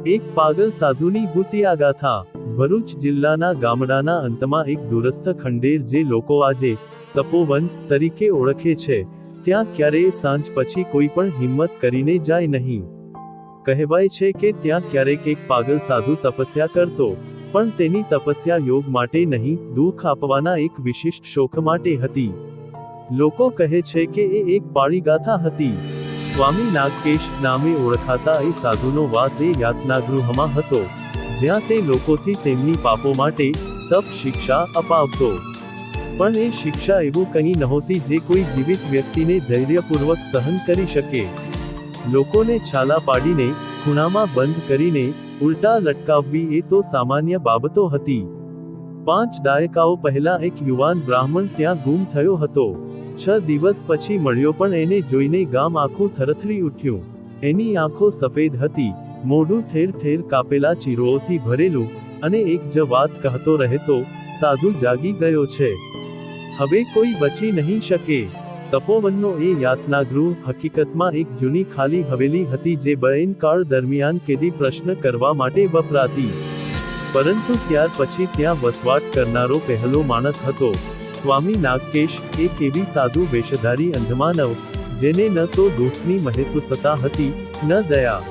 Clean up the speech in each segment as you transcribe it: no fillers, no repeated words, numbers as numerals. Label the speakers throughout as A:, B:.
A: એક પાગલ સાધુની ભૂતિયા ગાથા। ભરૂચ જિલ્લાના ગામડાના અંતમાં એક દૂરસ્થ ખંડેર જે લોકો આજે તપોવન તરીકે ઓળખે છે, ત્યાં ક્યારેય સાંજ પછી કોઈ પણ હિંમત કરીને જાય નહીં। કહેવાય છે કે ત્યાં ક્યારેક એક પાગલ સાધુ તપસ્યા કરતો, પણ તેની તપસ્યા યોગ માટે નહીં, દુઃખ આપવાના એક વિશિષ્ટ શોખ માટે હતી। લોકો કહે છે કે એ એક પાળી ગાથા હતી। સ્વામી નાગકેશ નામે ઓળખાતા એ સાધુનો વાસ એ યાતનાગૃહમાં હતો, જ્યાં તે લોકોથી તેમની પાપો માટે તપ શિક્ષા અપાવતો। પણ એ શિક્ષા એવું કંઈ નહોતી જે કોઈ જીવિત વ્યક્તિને ધૈર્યપૂર્વક સહન કરી શકે। લોકોને છાલા પાડીને, ખૂણામાં બંધ કરીને ઉલટા લટકાવવી એ તો સામાન્ય બાબતો હતી। 5 દાયકાઓ પહેલા એક યુવાન બ્રાહ્મણ ત્યાં ગુમ થયો હતો। 6 દિવસ પછી મળ્યો, પણ એને જોઈને ગામ આખું થરથરી ઉઠ્યું। એની આંખો સફેદ હતી, મોઢું ઠેર ઠેર કાપેલા ચીરોઓથી ભરેલું, અને એક જ વાત કહેતો રહેતો, સાધુ જાગી ગયો છે, હવે કોઈ બચી નહીં શકે। તપોવનનો એ યાતનાગૃહ હકીકતમાં એક જૂની ખાલી હવેલી હતી જે બૈન કાળ દરમિયાન કેદી પ્રશ્ન કરવા માટે વપરાતી, પરંતુ ત્યાર પછી ત્યાં વસવાટ કરનારો પહેલો માણસ હતો સ્વામી નાગકેશ, એક એવી સાધુ વેશધારી અંધમાનવ, જેને ન તો દુઃખની મહેસૂસતા હતી, ન દયા।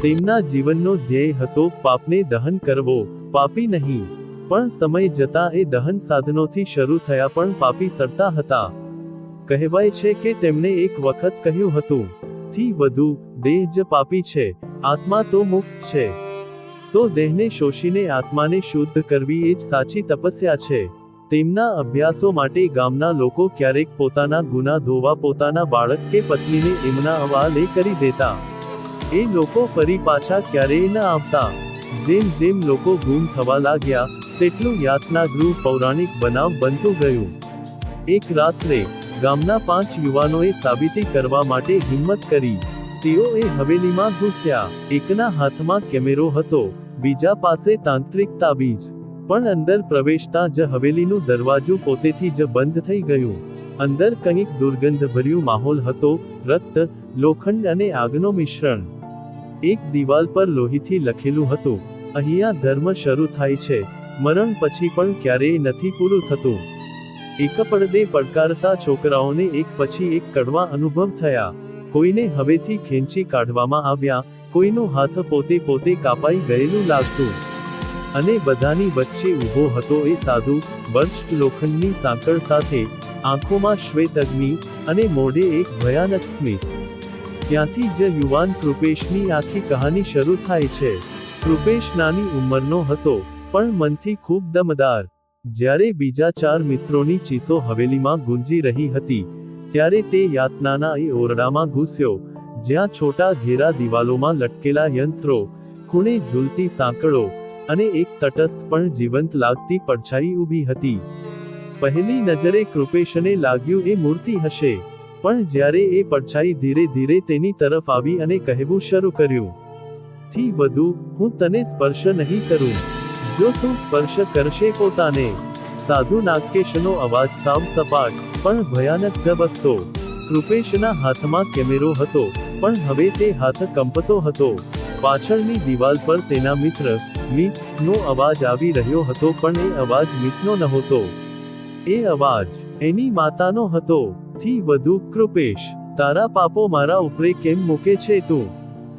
A: તેમના જીવનનો ધ્યેય હતો પાપને દહન કરવો, પાપી નહીં। પણ સમય જતાં એ દહન સાધનોથી શરૂ થયા પણ પાપી સડતા હતા। કહેવાય છે કે તેમણે એક વખત કહ્યું હતું, થી વધુ દેહ જ પાપી છે, આત્મા તો મુક્ત છે। તો દેહને શોષીને આત્માને શુદ્ધ કરવી એ જ સાચી તપસ્યા છે। તેમના અભ્યાસો માટે ગામના લોકો ક્યારેક પોતાના ગુના ધોવા પોતાના બાળક કે પત્નીને એમના હવાલે કરી દેતા। એ લોકો ફરી પાછા ક્યારેય ન આવતા। જેમ જેમ લોકો ગુમ થવા લાગ્યા, તેટલું યાતનાગૃહ પૌરાણિક બનાવ બનતું ગયું। એક રાત્રે ગામના 5 યુવાનોએ સાબિતી કરવા માટે હિંમત કરી। તેઓ એ હવેલીમાં ઘૂસ્યા। એકના હાથમાં કેમેરો હતો, બીજા પાસે તાંત્રિક તાબીજ। પણ અંદર પ્રવેશતા જ હવેલીનું દરવાજું પોતેથી જ બંધ થઈ ગયું। અંદર કંઈક દુર્ગંધભર્યું માહોલ હતો, રક્ત, લોખંડ અને આગનો મિશ્રણ। એક દિવાલ પર લોહીથી લખેલું હતું, અહીંયા ધર્મ શરૂ થાય છે, મરણ પછી પણ ક્યારેય નથી પૂરું થતું। એક પડદે પડકારતા છોકરાઓને એક પછી એક કડવા અનુભવ થયા। કોઈને હવેથી ખેંચી કાઢવામાં આવ્યા, કોઈનો હાથ પોતે કાપાઈ ગયેલું લાગતું। અને બધાની વચ્ચે ઊભો હતો એ સાધુ, બર્સ્ટ લોખંડની સાંકળ સાથે, આંખોમાં શ્વેત અગ્નિ, અને મોઢે એક ભયાનક સ્મિત। ત્યાંથી જ યુવાન કૃપેશની આખી કહાની શરૂ થાય છે। કૃપેશ નાની ઉંમરનો હતો, પણ મનથી ખૂબ દમદાર। જ્યારે બીજા 4 મિત્રોની ચીસો હવેલીમાં ગુંજી રહી હતી, ત્યારે તે યાતનાના એ ઓરડામાં ઘૂસ્યો, જ્યાં છોટા ઘેરા દિવાલોમાં લટકેલા યંત્રો, ખૂણે ઝૂલતી સાંકળો, અને એક તટસ્થ પણ જીવંત લાગતી પડછાઈ ઊભી હતી। પહેલી નજરે કૃપેશને લાગ્યું એ મૂર્તિ હશે, પણ જ્યારે એ પડછાઈ ધીરે ધીરે તેની તરફ આવી અને કહેવું શરૂ કર્યું, થી વધુ હું તને સ્પર્શ નહીં કરું, જો તું સ્પર્શ કરશે પોતાને। સાધુ નાગકેશનો અવાજ સાવ સપાટ, પણ ભયાનક ધબકતો। કૃપેશના હાથમાં કેમેરો હતો, પણ હવે તે હાથ કંપતો હતો। પાછળની દિવાલ પર તેના મિત્ર મિત નો અવાજ આવી રહ્યો હતો, પણ એ અવાજ મિતનો નહોતો, એ અવાજ એની માતાનો હતો। થી વધુ કૃપેશ, તારા પાપો મારા ઉપરે કેમ મૂકે છે તું?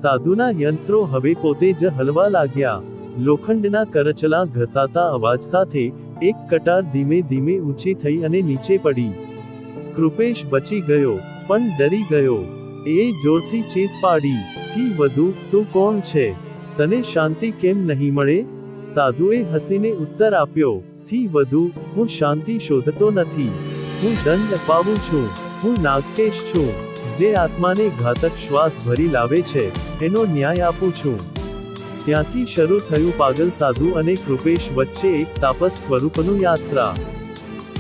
A: સાધુના યંત્રો હવે પોતે જ હલવા લાગ્યા। લોખંડના કરચલા ઘસાતા અવાજ સાથે એક કટાર ધીમે ધીમે ઊંચી થઈ અને નીચે પડી। કૃપેશ બચી ગયો, પણ ડરી ગયો। એ જોરથી ચીસ પાડી, થી વધુ તું કોણ છે? તને શાંતિ કેમ નહીં મળે? સાધુએ હસીને ઉત્તર આપ્યો, થી વધુ હું શાંતિ શોધતો નથી, હું દંડ અપાવું છું। હું નાગકેશ છું, જે આત્માને ઘાતક શ્વાસ ભરી લાવે છે, એનો ન્યાય આપું છું। ત્યાંથી શરૂ થયું પાગલ સાધુ અને કૃપેશ વચ્ચે એક તાપસ સ્વરૂપનું યાત્રા।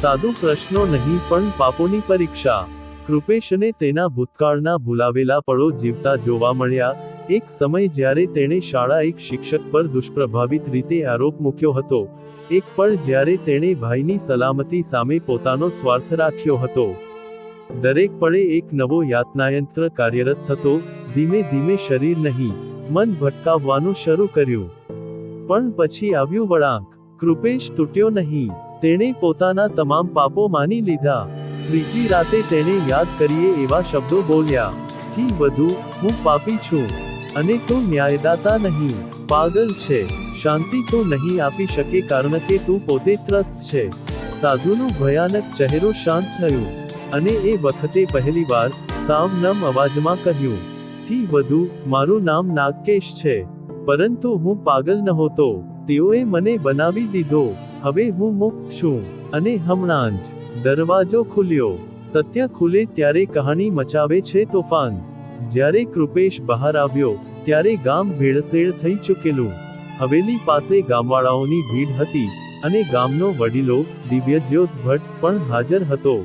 A: સાધુ પ્રશ્નો નહીં, પણ પાપોની પરીક્ષા। કૃપેશને તેના ભૂતકાળના ભૂલાવેલા પળો જીવતા જોવા મળ્યા। એક સમય જ્યારે તેણે શાળા એક શિક્ષક પર દુષ્પ્રભાવિત રીતે આરોપ મૂક્યો હતો, એક પળ જ્યારે તેણે ભાઈની સલામતી સામે પોતાનો સ્વાર્થ રાખ્યો હતો। દરેક પળે એક નવો યાતનાયંત્ર કાર્યરત થતો, ધીમે ધીમે શરીર નહીં, મન ભટકાવવાનું શરૂ કર્યું. પણ પછી આવ્યું વળાંક. કૃપેશ તૂટ્યો નહીં. તેણે પોતાના તમામ પાપો માની લીધા. ત્રીજી રાતે તેણે યાદ કરીએ એવા શબ્દો બોલ્યા. થી વધુ, હું પાપી છું. અને તું ન્યાયદાતા નહીં, પાગલ છે. શાંતિ તું નહીં આપી શકે કારણ કે તું પોતે ત્રસ્ત છે. સાધુનું ભયાનક ચહેરો શાંત થયું. અને એ વખતે પહેલીવાર સાવ નમ અવાજમાં કહ્યું, થી વધુ, મારું નામ નાગકેશ છે. પરંતુ હું પાગલ નહોતો. તેઓએ મને બનાવી દીધો. હવે હું મુક્ત છું. અને હમણાં જ દરવાજો ખુલ્યો. સત્ય ખુલે ત્યારે કહાની મચાવે છે તોફાન. જ્યારે કૃપેશ બહાર આવ્યો, ત્યારે ગામ ભેળસેળ થઈ ચૂકેલું. હવેલી પાસે ગામવાળાઓની ભીડ હતી, અને ગામનો વડીલો, દિવ્યજ્યોત ભટ્ટ પણ હાજર હતો.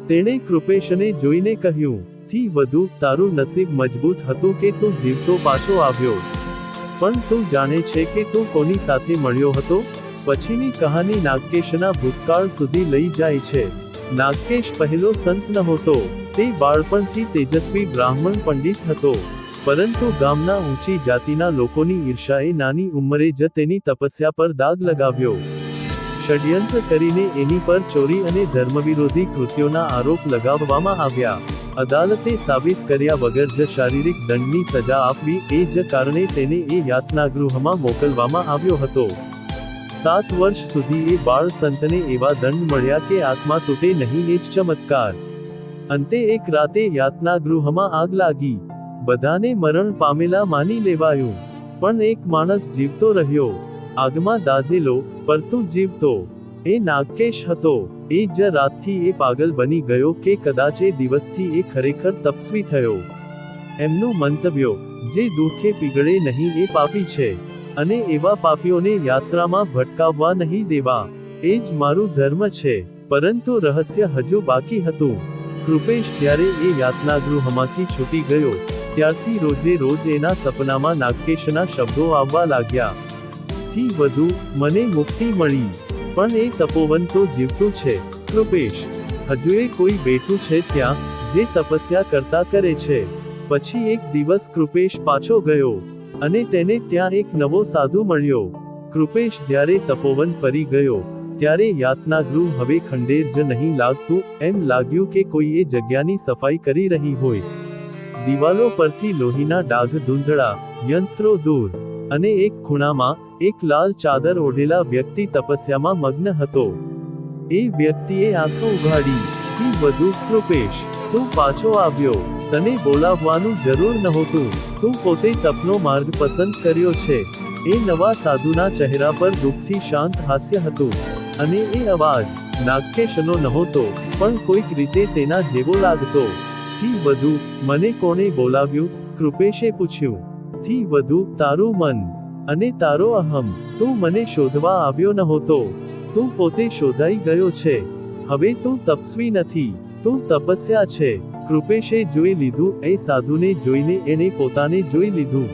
A: તેણે કૃપેશને જોઈને કહ્યું, થી વધુ, તારું નસીબ મજબૂત હતું કે તું જીવતો પાછો આવ્યો. પણ તું જાણે છે કે તું કોની સાથે મળ્યો હતો? પછીની કહાની નાગકેશના ભૂતકાળ સુધી લઈ જાય છે. નાગકેશ પહેલો સંત નહોતો. તે બાળપણથી તેજસ્વી બ્રાહ્મણ પંડિત હતો. પરંતુ ગામના ઊંચી જાતિના લોકોની ઈર્ષાએ નાની ઉંમરે જ તેની તપસ્યા પર દાગ લગાવ્યો. ષડયંત્ર કરીને એની પર ચોરી અને ધર્મવિરોધી કૃત્યોના આરોપ લગાવવામાં આવ્યા. અદાલતે સાબિત કર્યા વગર જ શારીરિક દંડની સજા આપવી. એ જ કારણે તેને એ યાતનાગૃહમાં મોકલવામાં આવ્યો હતો. 7 વર્ષ સુધી એ બાળ સંતને એવા દંડ મળ્યા કે આત્મા તૂટે નહીં. એ જ ચમત્કાર. અંતે એક રાતે યાતનાગૃહમાં આગ લાગી. બધાને મરણ પામેલા માની લેવાયું. પણ એક માણસ જીવતો રહ્યો. આગમાં દાઝેલો, પરંતુ જીવતો. એ નાગકેશ હતો. એ જ રાતથી એ પાગલ બની ગયો કે કદાચ એ દિવસથી એ ખરેખર તપસ્વી થયો. એમનું મંતવ્ય, જે દુઃખે પીગળે નહીં એ પાપી છે. અને એવા પાપીઓને યાત્રામાં ભટકાવવા નહીં દેવા. એ જ મારું ધર્મ છે. પરંતુ રહસ્ય હજુ બાકી હતું. કૃપેશ જ્યારે એ યાતનાગૃહમાંથી છૂટી ગયો, ત્યારથી રોજે રોજ એના સપનામાં નાગકેશના શબ્દો આવવા લાગ્યા. થી વધુ, મને મુક્તિ મળી. પણ એ તપોવન તો જીવતું છે. કૃપેશ, હજુ એ કોઈ બેઠું છે ત્યાં, જે તપસ્યા કરતા કરે છે. પછી એક દિવસ કૃપેશ પાછો ગયો. અને તેને ત્યાં એક નવો સાધુ મળ્યો. કૃપેશ જ્યારે તપોવન ફરી ગયો, ત્યારે યાતનાગૃહ હવે ખંડેર જ નહીં લાગતું. એમ લાગ્યું કે કોઈ એ જગ્યાની સફાઈ કરી રહી હોય. દિવાલો પરથી લોહીના ડાઘ ધૂંધળા, યંત્રો દૂર. અને એક ખૂણામાં એક લાલ ચાદર ઓઢેલા વ્યક્તિ તપસ્યામાં મગ્ન હતો. એ વ્યક્તિએ આંખો ઉઘાડી. થી વધુ, કૃપેશ, તું પાછો આવ્યો. તને બોલાવવાનું જરૂર નહોતું. તું પોતે તપનો માર્ગ પસંદ કર્યો છે. એ નવા સાધુના ચહેરા પર દુઃખથી શાંત હાસ્ય હતું. અને એ અવાજ નાગકેશનો નહોતો, પણ કોઈક રીતે તેના જેવો લાગતો. થી વધુ, મને કોણે બોલાવ્યું? કૃપેશે પૂછ્યું. થી વધુ, તારું મન. અને તારો અહમ. તું મને શોધવા આવ્યો નહોતો. તું પોતે શોધાઈ ગયો છે. હવે તું તપસ્વી નથી. તું તપસ્યા છે. કૃપેશે જોઈ લીધું. એ સાધુને જોઈને એણે પોતાને જોઈ લીધું.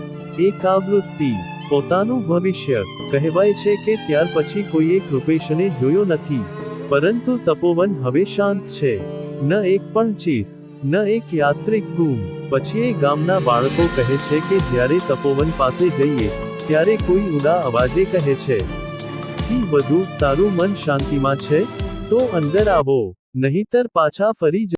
A: એક આવૃત્તિ, પોતાનું ભવિષ્ય. કહેવાય છે કે ત્યાર પછી કોઈએ કૃપેશને જોયો નથી. પરંતુ તપોવન હવે શાંત છે. ન એક પણ ચીસ, ન એક યાત્રિક ગુમ. પછી એ ગામના બાળકો કહે છે કે જ્યારે તપોવન પાસે જઈએ, ત્યારે કોઈ ઊંડા અવાજે કહે છે, થી વધુ, તારું મન શાંતિમાં છે? તો અંદર આવો. નહીતર પાછા ફરી